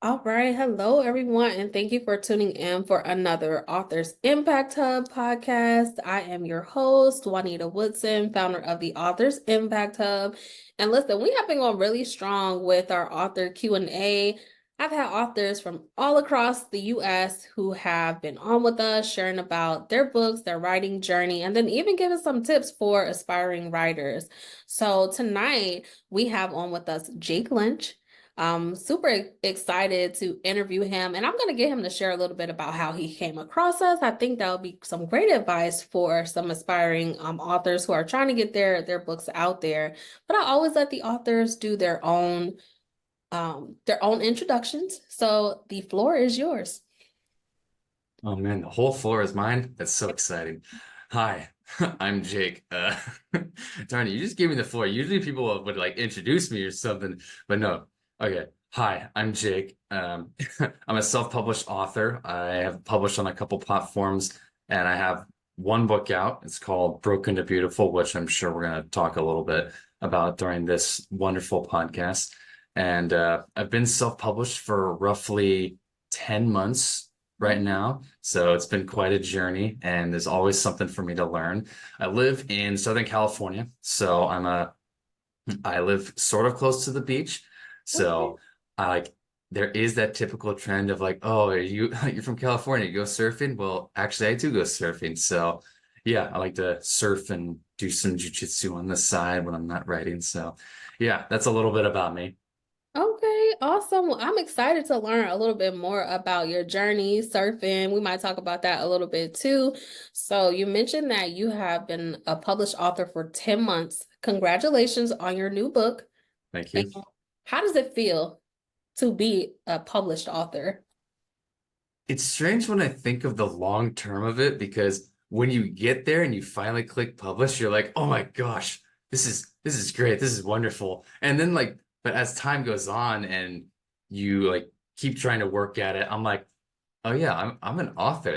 All right. Hello, everyone, and thank you for tuning in for another Authors Impact Hub podcast. I am your host, Juanita Woodson, founder of the Authors Impact Hub. And listen, we have been going really strong with our author Q&A. I've had authors from all across the US who have been on with us, sharing about their books, their writing journey, and then even giving some tips for aspiring writers. So tonight we have on with us Jake Lynch. I'm super excited to interview him, and I'm going to get him to share a little bit about how he came across us. I think that would be some great advice for some aspiring authors who are trying to get their books out there. But I always let the authors do their own introductions. So the floor is yours. Oh man, the whole floor is mine. That's so exciting. Hi, I'm Jake. Darn it, you just gave me the floor. Usually people would like introduce me or something, but no. Okay. Hi, I'm Jake. I'm a self-published author. I have published on a couple platforms, and I have one book out. It's called Broken to Beautiful, which I'm sure we're going to talk a little bit about during this wonderful podcast. And I've been self-published for roughly 10 months right now. So it's been quite a journey, and there's always something for me to learn. I live in Southern California, so I live sort of close to the beach. Okay. So I like there is that typical trend of like, oh, are you're from California, you go surfing? Well, actually I do go surfing. So yeah, I like to surf and do some jiu-jitsu on the side when I'm not writing. So yeah, that's a little bit about me. Okay, awesome. Well, I'm excited to learn a little bit more about your journey surfing. We might talk about that a little bit too. So, you mentioned that you have been a published author for 10 months. Congratulations on your new book. Thank And you. how does it feel to be a published author? It's strange when I think of the long term of it because when you get there and you finally click publish, you're like, oh my gosh, this is great, this is wonderful. And then like, but as time goes on and you like keep trying to work at it, I'm like, oh yeah, I'm an author.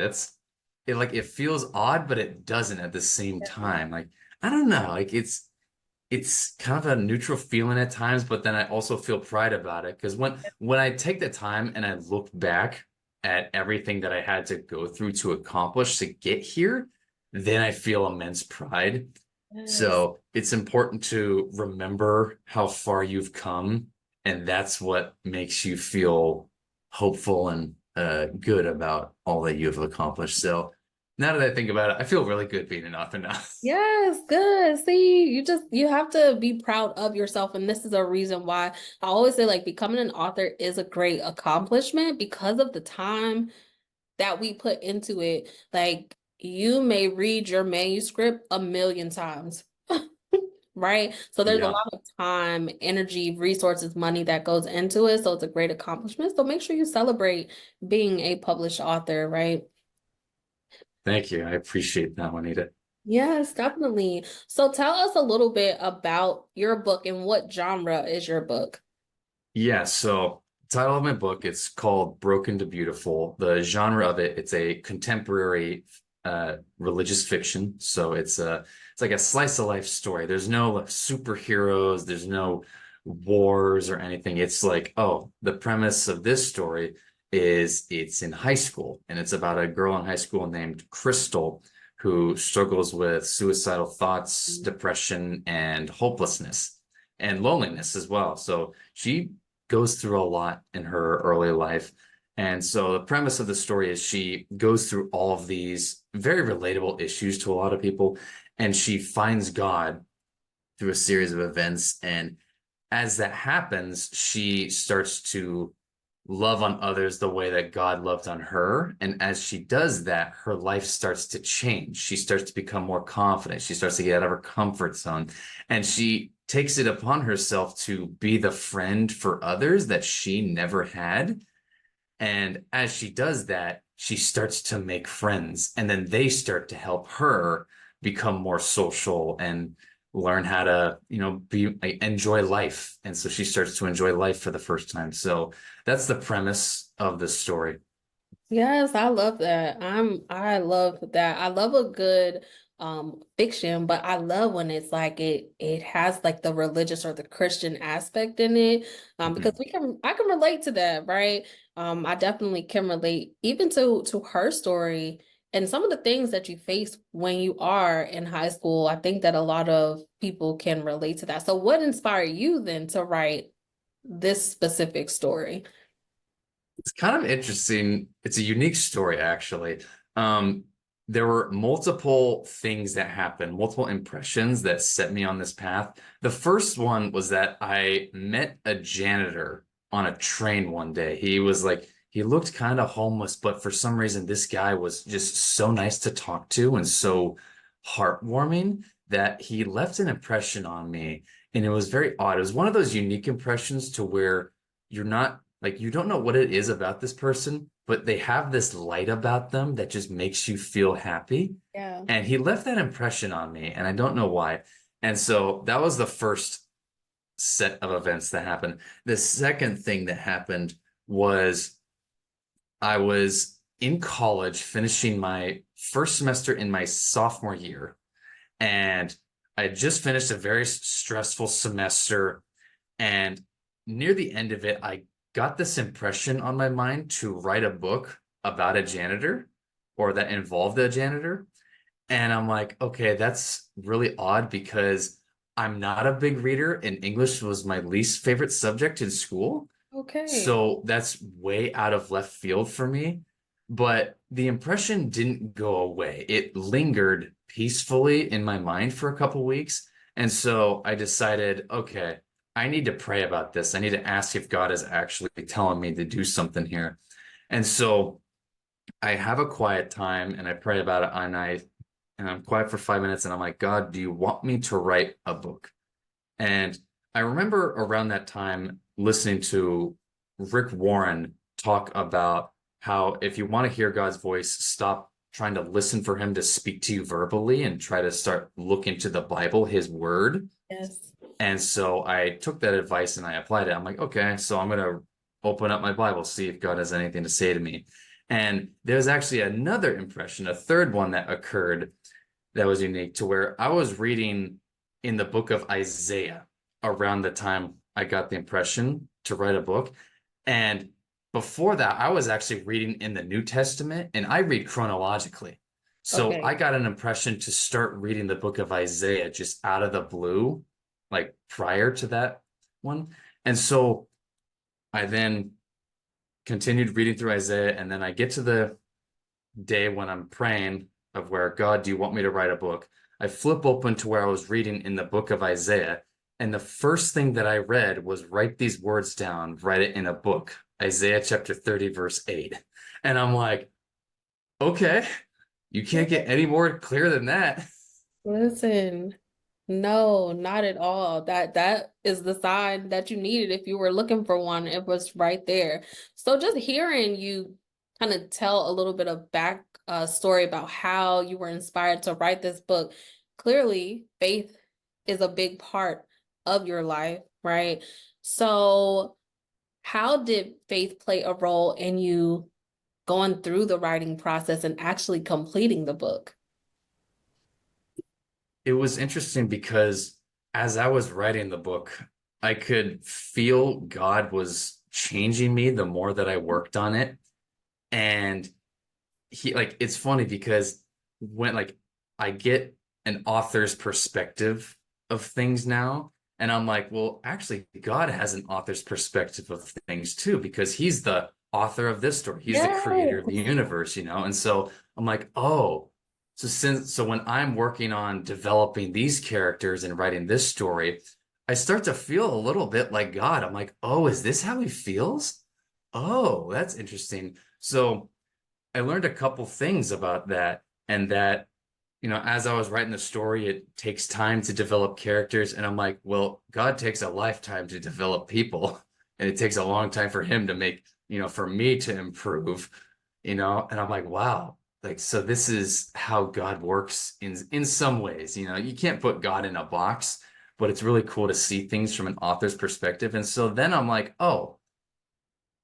It feels odd, but it doesn't at the same time. Like, I don't know, like it's kind of a neutral feeling at times, but then I also feel pride about it because when I take the time and I look back at everything that I had to go through to accomplish to get here, then I feel immense pride. Yes. So it's important to remember how far you've come, and that's what makes you feel hopeful and good about all that you have accomplished. So now that I think about it, I feel really good being an author now. Yes, good. See, you have to be proud of yourself, and this is a reason why I always say like becoming an author is a great accomplishment because of the time that we put into it. Like you may read your manuscript a million times, right? So there's a Yeah. lot of time, energy, resources, money that goes into it. So it's a great accomplishment. So make sure you celebrate being a published author, right? Thank you. I appreciate that, Juanita. Yes, definitely. So tell us a little bit about your book and what genre is your book? Yeah, so title of my book, it's called Broken to Beautiful. The genre of it, it's a contemporary religious fiction. So it's like a slice of life story. There's no like, superheroes, there's no wars or anything. It's like, oh, the premise of this story is it's in high school and it's about a girl in high school named Krystal who struggles with suicidal thoughts, depression, and hopelessness and loneliness as well. So she goes through a lot in her early life. And so the premise of the story is she goes through all of these very relatable issues to a lot of people, and she finds God through a series of events. And as that happens, she starts to love on others the way that God loved on her. And as she does that, her life starts to change. She starts to become more confident. She starts to get out of her comfort zone. And she takes it upon herself to be the friend for others that she never had. And as she does that, she starts to make friends. And then they start to help her become more social and learn how to, enjoy life. And so she starts to enjoy life for the first time. So that's the premise of the story. Yes, I love that. I love that. I love a good fiction, but I love when it's like it has like the religious or the Christian aspect in it. Because Mhm. I can relate to that, right? I definitely can relate even to her story and some of the things that you face when you are in high school. I think that a lot of people can relate to that. So what inspired you then to write this specific story? It's kind of interesting. It's a unique story, actually. Um, there were multiple things that happened, multiple impressions that set me on this path. The first one was that I met a janitor on a train one day. He looked kind of homeless, but for some reason, this guy was just so nice to talk to and so heartwarming that he left an impression on me. And it was very odd. It was one of those unique impressions to where you're not like you don't know what it is about this person, but they have this light about them that just makes you feel happy. Yeah. And he left that impression on me, and I don't know why. And so that was the first set of events that happened. The second thing that happened was I was in college finishing my first semester in my sophomore year, and I had just finished a very stressful semester. And near the end of it, I got this impression on my mind to write a book about a janitor or that involved a janitor. And I'm like, okay, that's really odd because I'm not a big reader and English was my least favorite subject in school. Okay. So that's way out of left field for me. But the impression didn't go away. It lingered peacefully in my mind for a couple weeks. And so I decided, okay, I need to pray about this. I need to ask if God is actually telling me to do something here. And so I have a quiet time and I pray about it and I'm quiet for 5 minutes and I'm like, God, do you want me to write a book? And I remember around that time listening to Rick Warren talk about how if you want to hear God's voice, stop trying to listen for him to speak to you verbally and try to start look into the Bible, his word. Yes. And so I took that advice and I applied it. I'm like, okay, so I'm going to open up my Bible, see if God has anything to say to me. And there's actually another impression, a third one that occurred that was unique to where I was reading in the book of Isaiah around the time I got the impression to write a book. And before that, I was actually reading in the New Testament and I read chronologically. So I Okay. got an impression to start reading the book of Isaiah just out of the blue, like prior to that one. And so I then continued reading through Isaiah. And then I get to the day when I'm praying of where, God, do you want me to write a book? I flip open to where I was reading in the book of Isaiah. And the first thing that I read was write these words down, write it in a book, Isaiah chapter 30, verse 8. And I'm like, okay, you can't get any more clear than that. Listen, no, not at all. That is the sign that you needed if you were looking for one. It was right there. So just hearing you kind of tell a little bit of back story about how you were inspired to write this book. Clearly, faith is a big part of your life, right? So how did faith play a role in you going through the writing process and actually completing the book? It was interesting because as I was writing the book, I could feel God was changing me the more that I worked on it. And it's funny because when I get an author's perspective of things now, and I'm like, well, actually, God has an author's perspective of things too, because he's the author of this story. He's the creator of the Yes. universe, you know? And so I'm like, oh, so when I'm working on developing these characters and writing this story, I start to feel a little bit like God. I'm like, oh, is this how he feels? Oh, that's interesting. So I learned a couple things about that, and that, as I was writing the story, it takes time to develop characters. And I'm like, well, God takes a lifetime to develop people, and it takes a long time for him to make, for me to improve, and I'm like, wow, like, so this is how God works in some ways. You can't put God in a box, but it's really cool to see things from an author's perspective. And so then I'm like, oh,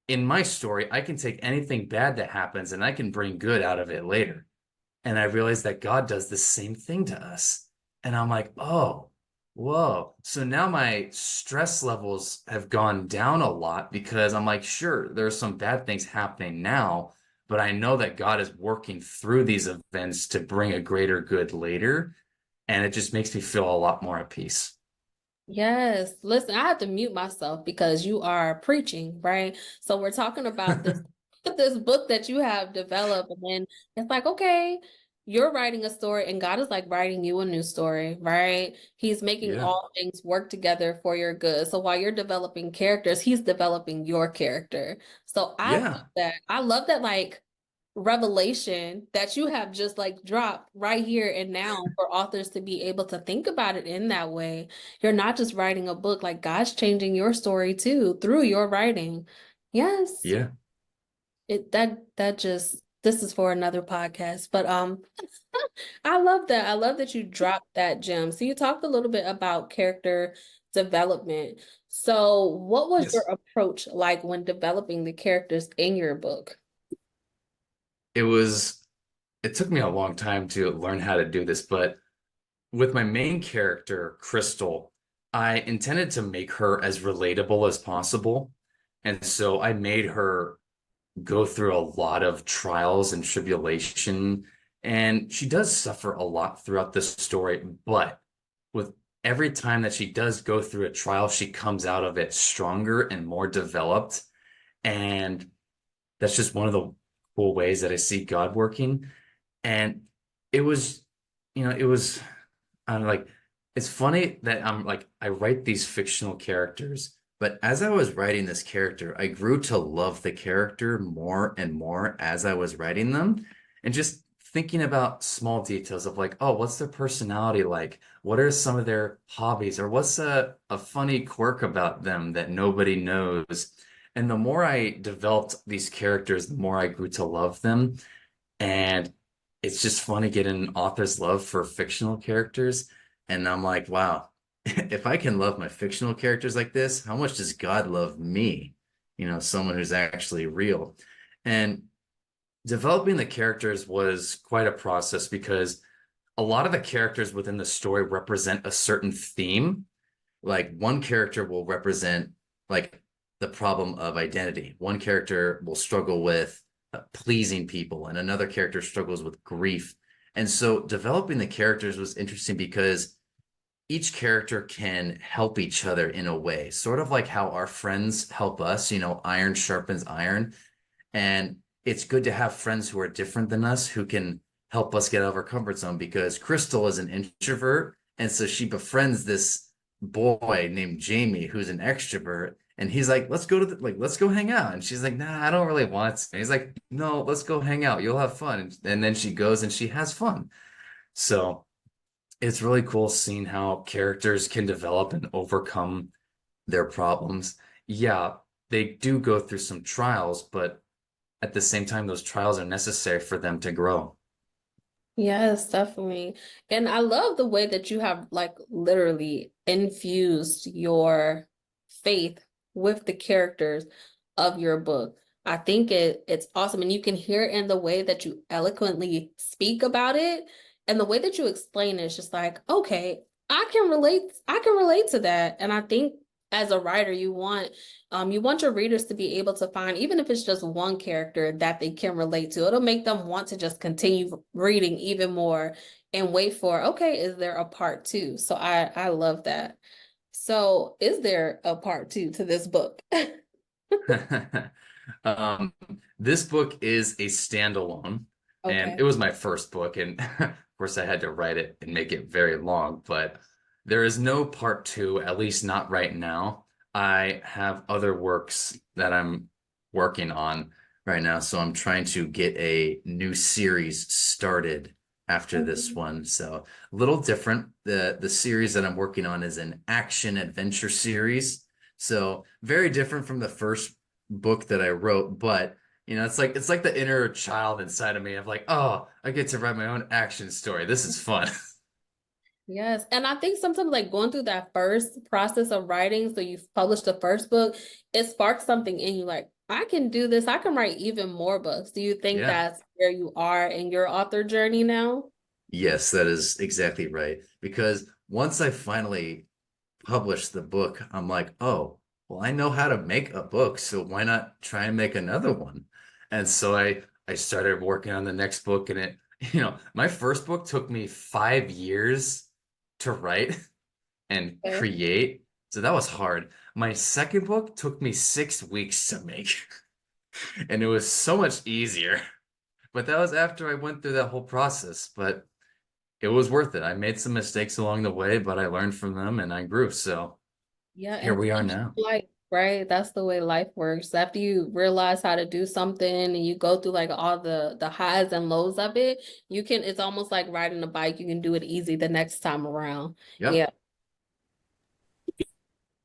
in my story, I can take anything bad that happens and I can bring good out of it later. And I realized that God does the same thing to us. And I'm like, oh, whoa. So now my stress levels have gone down a lot because I'm like, sure, there's some bad things happening now, but I know that God is working through these events to bring a greater good later. And it just makes me feel a lot more at peace. Yes. Listen, I had to mute myself because you are preaching, right? So we're talking about this this book that you have developed, and then it's like, okay, you're writing a story and God is like writing you a new story, right? He's making Yeah. all things work together for your good. So while you're developing characters, he's developing your character. So I love Yeah. that. I love that, like, revelation that you have just like dropped right here and now for authors to be able to think about it in that way. You're not just writing a book, like God's changing your story too through your writing. Yes. Yeah. That just, this is for another podcast, but I love that. I love that you dropped that gem. So you talked a little bit about character development. So what was your Yes. approach like when developing the characters in your book? It was, it took me a long time to learn how to do this, but with my main character, Krystal, I intended to make her as relatable as possible. And so I made her go through a lot of trials and tribulation. And she does suffer a lot throughout this story, but with every time that she does go through a trial, she comes out of it stronger and more developed. And that's just one of the cool ways that I see God working. And it was, it was, I'm like, it's funny that I'm like, I write these fictional characters, but as I was writing this character, I grew to love the character more and more as I was writing them. And just thinking about small details of like, oh, what's their personality like? What are some of their hobbies? Or what's a funny quirk about them that nobody knows? And the more I developed these characters, the more I grew to love them. And it's just funny getting author's love for fictional characters. And I'm like, wow, if I can love my fictional characters like this, how much does God love me? Someone who's actually real. And developing the characters was quite a process because a lot of the characters within the story represent a certain theme. Like one character will represent like the problem of identity. One character will struggle with pleasing people, and another character struggles with grief. And so developing the characters was interesting because each character can help each other in a way, sort of like how our friends help us, iron sharpens iron. And it's good to have friends who are different than us who can help us get out of our comfort zone because Krystal is an introvert. And so she befriends this boy named Jamie, who's an extrovert. And he's like, let's go to let's go hang out. And she's like, nah, I don't really want to. And he's like, no, let's go hang out. You'll have fun. And then she goes and she has fun. So it's really cool seeing how characters can develop and overcome their problems. Yeah, they do go through some trials, but at the same time, those trials are necessary for them to grow. Yes, definitely. And I love the way that you have like literally infused your faith with the characters of your book. I think it's awesome. And you can hear it in the way that you eloquently speak about it and the way that you explain it. It's just like, okay, I can relate to that. And I think as a writer, you want your readers to be able to find, even if it's just one character that they can relate to. It'll make them want to just continue reading even more and wait for, okay, is there a part two? So I love that. So is there a part two to this book? Um, this book is a standalone, and Okay. it was my first book, and of course I had to write it and make it very long, but there is no part two, at least not right now. I have other works that I'm working on right now, so I'm trying to get a new series started after this Mhm. one. So a little different. The series that I'm working on is an action adventure series. So very different from the first book that I wrote, but it's like the inner child inside of me of like, oh, I get to write my own action story. This is fun. Yes. And I think sometimes like going through that first process of writing, so you've published the first book, it sparks something in you like, I can do this. I can write even more books. Do you think Yeah. that's where you are in your author journey now? Yes, that is exactly right. Because once I finally published the book, I'm like, oh, well, I know how to make a book, so why not try and make another one? And so I started working on the next book, and it, my first book took me 5 years to write and Okay. create. So that was hard. My second book took me 6 weeks to make, and it was so much easier. But that was after I went through that whole process. But it was worth it. I made some mistakes along the way, but I learned from them and I grew. So Yeah, here and we are such now. life, right? That's the way life works. After you realize how to do something and you go through like all the highs and lows of it, it's almost like riding a bike. You can do it easy the next time around. Yep. Yeah.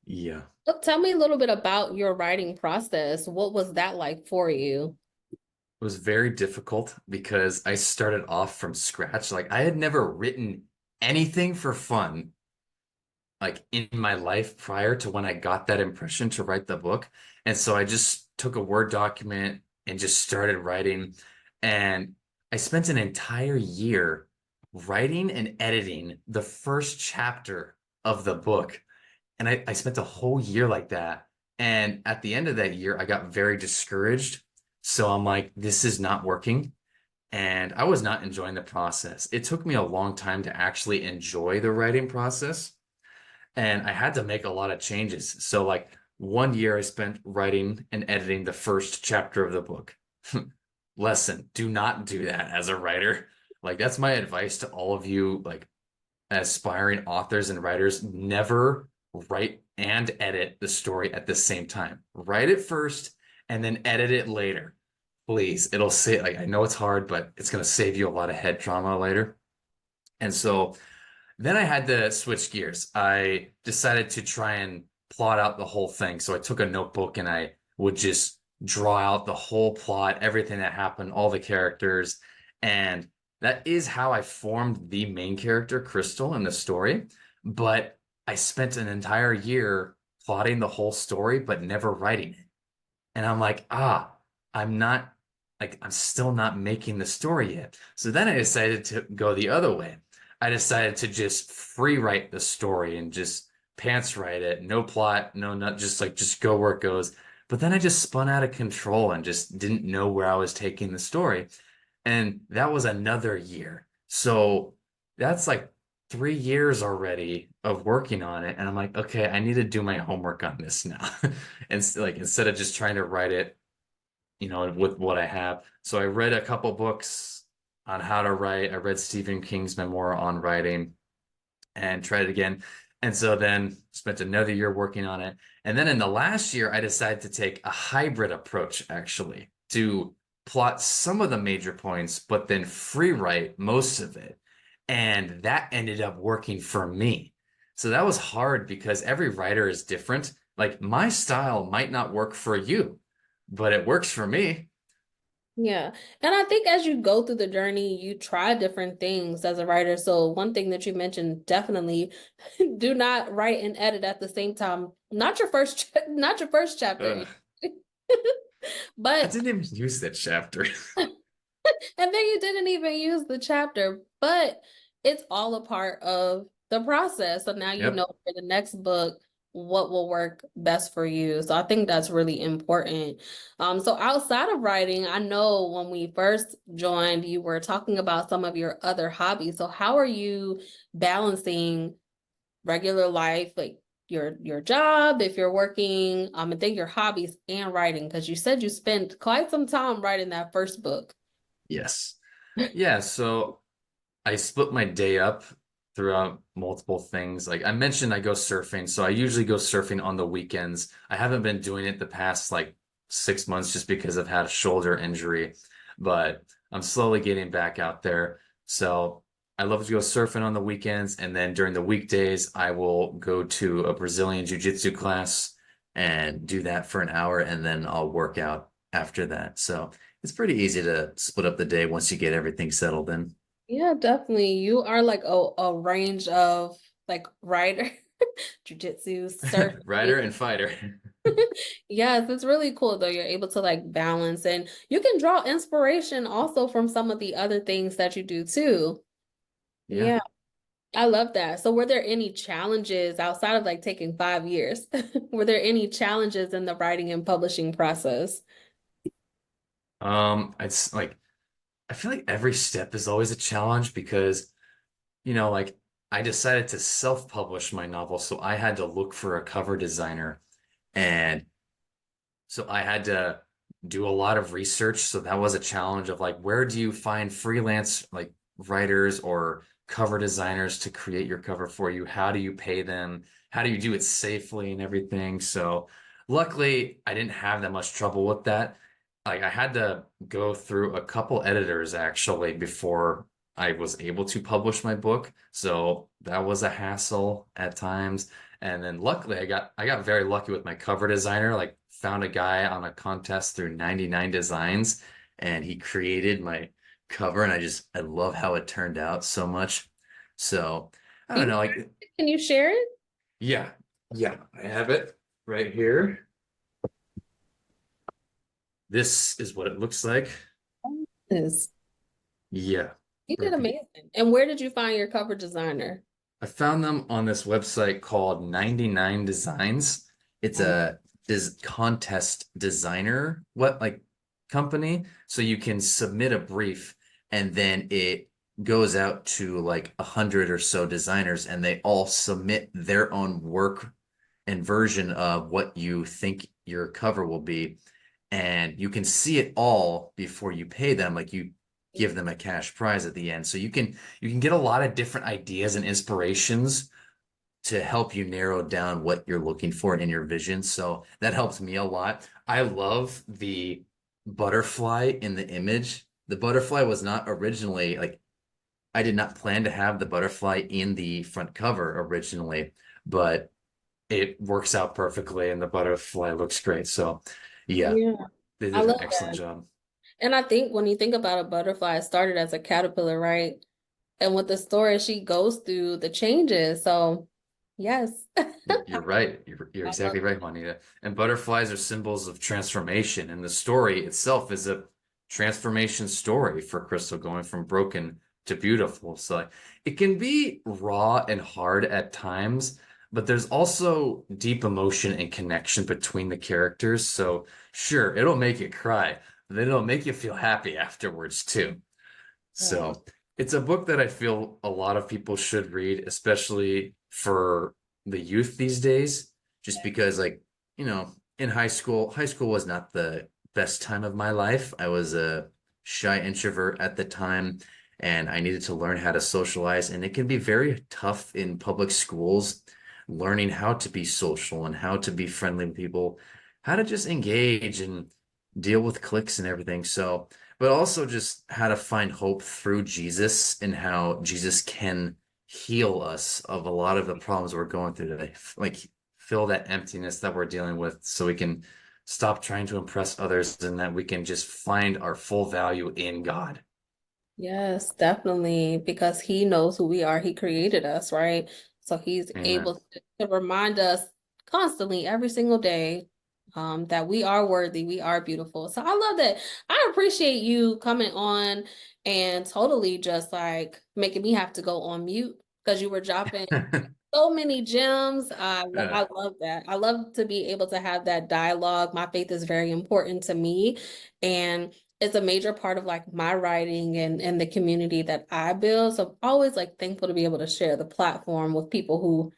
Yeah. So tell me a little bit about your writing process. What was that like for you? It was very difficult because I started off from scratch. Like I had never written anything for fun like in my life prior to when I got that impression to write the book. And so I just took a Word document and just started writing. And I spent an entire year writing and editing the first chapter of the book. And I spent a whole year like that. And at the end of that year, I got very discouraged. So I'm like, this is not working. And I was not enjoying the process. It took me a long time to actually enjoy the writing process. And I had to make a lot of changes. So, like, one year I spent writing and editing the first chapter of the book. Lesson, do not do that as a writer. Like, that's my advice to all of you, like, aspiring authors and writers. Never write and edit the story at the same time. Write it first and then edit it later. Please, it'll say, like, I know it's hard, but it's going to save you a lot of head trauma later. And so, then I had to switch gears. I decided to try and plot out the whole thing. So I took a notebook and I would just draw out the whole plot, everything that happened, all the characters. And that is how I formed the main character, Krystal, in the story. But I spent an entire year plotting the whole story, but never writing it. And I'm like, I'm not I'm still not making the story yet. So then I decided to go the other way. I decided to just free write the story and just pants write it. No plot, no, not just go where it goes. But then I just spun out of control and just didn't know where I was taking the story. And that was another year. So that's like 3 years already of working on it. And I'm like, okay, I need to do my homework on this now. And like instead of just trying to write it, with what I have. So I read a couple books on how to write. I read Stephen King's memoir on writing and tried it again. And so then spent another year working on it. And then in the last year, I decided to take a hybrid approach actually to plot some of the major points, but then free write most of it. And that ended up working for me. So that was hard because every writer is different. Like my style might not work for you, but it works for me. Yeah. And I think as you go through the journey, you try different things as a writer. So one thing that you mentioned, definitely do not write and edit at the same time. Not your first chapter. Ugh, I But didn't even use that chapter. and then you didn't even use the chapter, but it's all a part of the process. So now you know Yep. for the next book what will work best for you. So I think that's really important. So outside of writing, I know when we first joined, you were talking about some of your other hobbies. So how are you balancing regular life, like your job, if you're working, and then your hobbies and writing? Because you said you spent quite some time writing that first book. Yes. Yeah, so I split my day up throughout multiple things. Like I mentioned, I go surfing. So I usually go surfing on the weekends. I haven't been doing it the past like 6 months just because I've had a shoulder injury, but I'm slowly getting back out there. So I love to go surfing on the weekends. And then during the weekdays, I will go to a Brazilian Jiu-Jitsu class and do that for an hour. And then I'll work out after that. So it's pretty easy to split up the day once you get everything settled in. Yeah, definitely. You are like a range of like writer, jujitsu, Writer surfing. and fighter. Yes, it's really cool though. You're able to like balance and you can draw inspiration also from some of the other things that you do too. Yeah. Yeah, I love that. So were there any challenges outside of like taking 5 years? Were there any challenges in the writing and publishing process? It's like I feel like every step is always a challenge because, like I decided to self-publish my novel, so I had to look for a cover designer. And so I had to do a lot of research. So that was a challenge of like, where do you find freelance like writers or cover designers to create your cover for you? How do you pay them? How do you do it safely and everything? So luckily, I didn't have that much trouble with that. Like I had to go through a couple editors actually before I was able to publish my book. So that was a hassle at times. And then luckily I got very lucky with my cover designer, like found a guy on a contest through 99 Designs and he created my cover and I love how it turned out so much. So I Can don't you know, like can you share it? yeah, yeah, I have it right here. This is what it looks like. Yes. Yeah. You did Broken. amazing. And where did you find your cover designer? I found them on this website called 99 Designs. It's Oh, a contest designer what like company. So you can submit a brief and then it goes out to like 100 or so designers and they all submit their own work and version of what you think your cover will be. And you can see it all before you pay them. Like you give them a cash prize at the end. So you can get a lot of different ideas and inspirations to help you narrow down what you're looking for in your vision. So that helps me a lot. I love the butterfly in the image. The butterfly was not originally like I did not plan to have the butterfly in the front cover originally, but it works out perfectly and the butterfly looks great. So yeah, yeah. they I did an love excellent that. job. And I think when you think about a butterfly, it started as a caterpillar, right? And with the story, she goes through the changes. So, yes. You're right. You're I love exactly right, Juanita. And butterflies are symbols of transformation, and the story itself is a transformation story for Krystal going from broken to beautiful. So it can be raw and hard at times, but there's also deep emotion and connection between the characters. So sure, it'll make you cry, but then it'll make you feel happy afterwards too. that. So it's a book that I feel a lot of people should read, especially for the youth these days, just because in high school was not the best time of my life. I was a shy introvert at the time, and I needed to learn how to socialize, and it can be very tough in public schools, learning how to be social and how to be friendly with people, how to just engage and deal with cliques and everything. So but also just how to find hope through Jesus and how Jesus can heal us of a lot of the problems we're going through today. Like fill that emptiness that we're dealing with so we can stop trying to impress others and that we can just find our full value in God. Yes, definitely, because he knows who we are. He created us, right? So he's Amen. able to remind us constantly, every single day, that we are worthy, we are beautiful. So I love that. I appreciate you coming on and totally just like making me have to go on mute because you were dropping so many gems. I Uh, love that. I love to be able to have that dialogue. My faith is very important to me, and it's a major part of like my writing and the community that I build. So I'm always like thankful to be able to share the platform with people who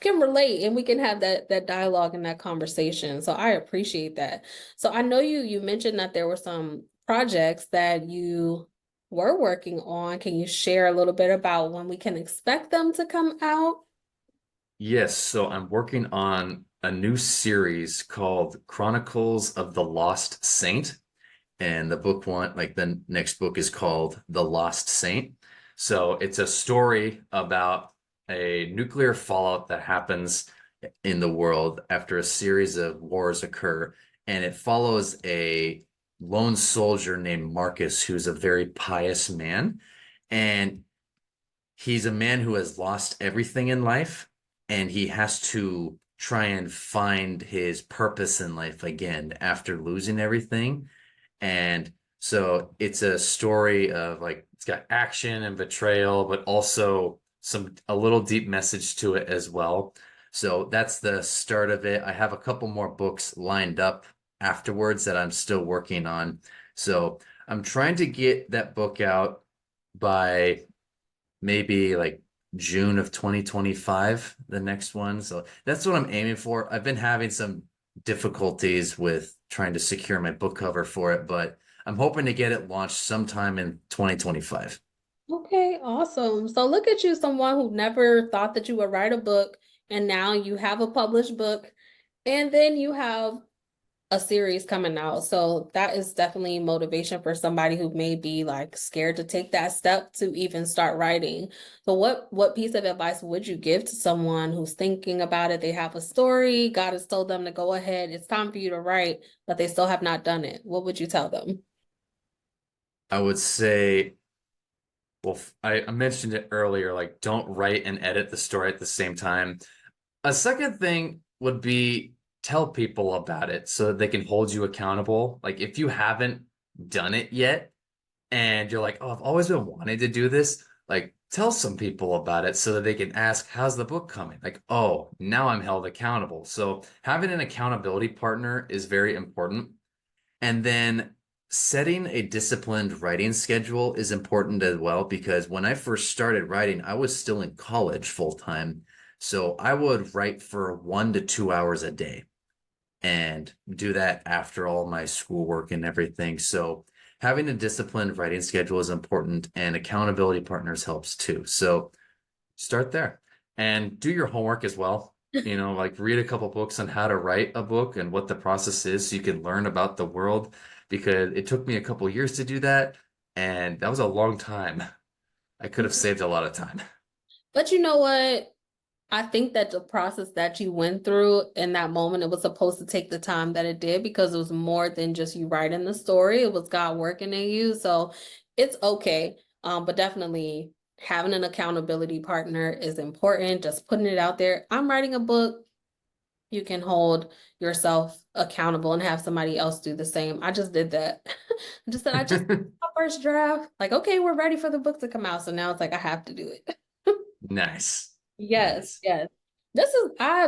can relate and we can have that dialogue and that conversation. So I appreciate that. So I know you mentioned that there were some projects that you were working on. Can you share a little bit about when we can expect them to come out? yes, so I'm working on a new series called Chronicles of the Lost Saint. And the book one, like the next book is called The Lost Saint. So it's a story about a nuclear fallout that happens in the world after a series of wars occur. And it follows a lone soldier named Marcus, who's a very pious man. And he's a man who has lost everything in life and he has to try and find his purpose in life again after losing everything. And so it's a story of like it's got action and betrayal, but also some a little deep message to it as well. So that's the start of it. I have a couple more books lined up afterwards that I'm still working on. So I'm trying to get that book out by maybe like June of 2025, the next one. So that's what I'm aiming for. I've been having some difficulties with trying to secure my book cover for it, but I'm hoping to get it launched sometime in 2025. Okay, awesome. So look at you, someone who never thought that you would write a book, and now you have a published book, and then you have a series coming out. So that is definitely motivation for somebody who may be like scared to take that step to even start writing. So what piece of advice would you give to someone who's thinking about it? They have a story, God has told them to go ahead, it's time for you to write, but they still have not done it. What would you tell them? I would say, well, I mentioned it earlier, like don't write and edit the story at the same time. A second thing would be tell people about it so that they can hold you accountable. Like if you haven't done it yet, and you're like, oh, I've always been wanting to do this, like tell some people about it so that they can ask, how's the book coming? Like, oh, now I'm held accountable. So having an accountability partner is very important. And then setting a disciplined writing schedule is important as well, because when I first started writing, I was still in college full time. So I would write for 1 to 2 hours a day and do that after all my schoolwork and everything. So having a disciplined writing schedule is important, and accountability partners helps too. So start there and do your homework as well. You know, like read a couple books on how to write a book and what the process is so you can learn about the world, because it took me a couple years to do that, and that was a long time. I could have saved a lot of time. But you know what? I think that the process that you went through in that moment, it was supposed to take the time that it did because it was more than just you writing the story. It was God working in you. So it's okay. But definitely having an accountability partner is important. Just putting it out there. I'm writing a book. You can hold yourself accountable and have somebody else do the same. I just did that. I just said, I just my first draft. Like, okay, we're ready for the book to come out. So now it's like I have to do it. Nice. Yes, Nice. yes.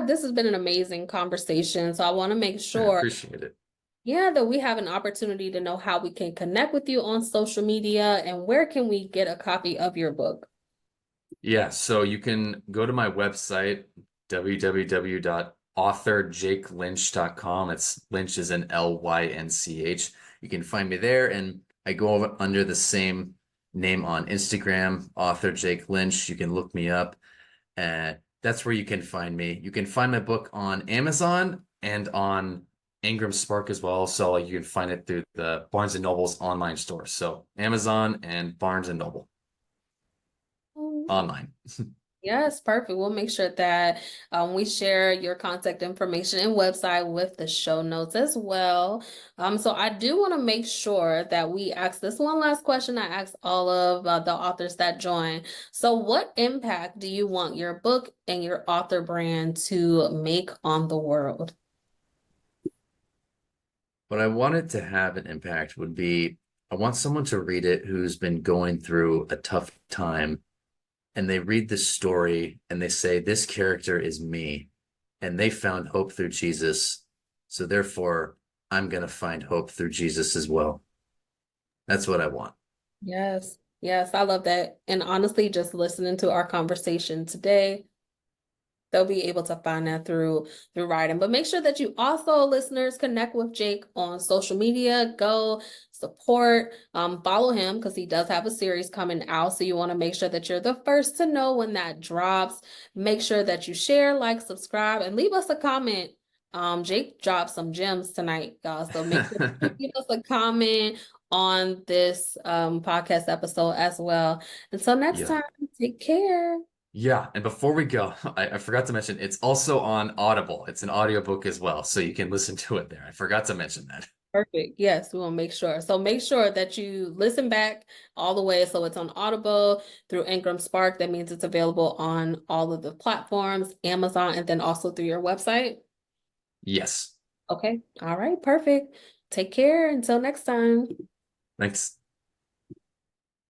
This has been an amazing conversation. So I want to make I sure, appreciate it. yeah, that we have an opportunity to know how we can connect with you on social media and where can we get a copy of your book. Yeah, so you can go to my website, www.authorjakelynch.com. It's Lynch is an Lynch. You can find me there, and I go over under the same name on Instagram, author Jake Lynch. You can look me up, and that's where you can find me. You can find my book on Amazon and on Ingram Spark as well. So like, you can find it through the Barnes and Noble's online store. So Amazon and Barnes and Noble online. Yes, perfect. We'll make sure that we share your contact information and website with the show notes as well. So I do want to make sure that we ask this one last question I ask all of the authors that join. So what impact do you want your book and your author brand to make on the world? What I wanted to have an impact would be I want someone to read it who's been going through a tough time, and they read this story and they say, this character is me, and they found hope through Jesus. So therefore, I'm going to find hope through Jesus as well. That's what I want. Yes, yes, I love that. And honestly, just listening to our conversation today, they'll be able to find that through writing. But make sure that you also, listeners, connect with Jake on social media. Go support, follow him because he does have a series coming out. So you want to make sure that you're the first to know when that drops. Make sure that you share, like, subscribe, and leave us a comment. Jake dropped some gems tonight, y'all. So make sure you leave us a comment on this podcast episode as well. Until next Yeah. time, take care. Yeah. And before we go, I forgot to mention it's also on Audible. It's an audiobook as well. So you can listen to it there. I forgot to mention that. Perfect. Yes, we will make sure. So make sure that you listen back all the way. So it's on Audible through Ingram Spark. That means it's available on all of the platforms, Amazon, and then also through your website. Yes. Okay. All right. Perfect. Take care. Until next time. Thanks.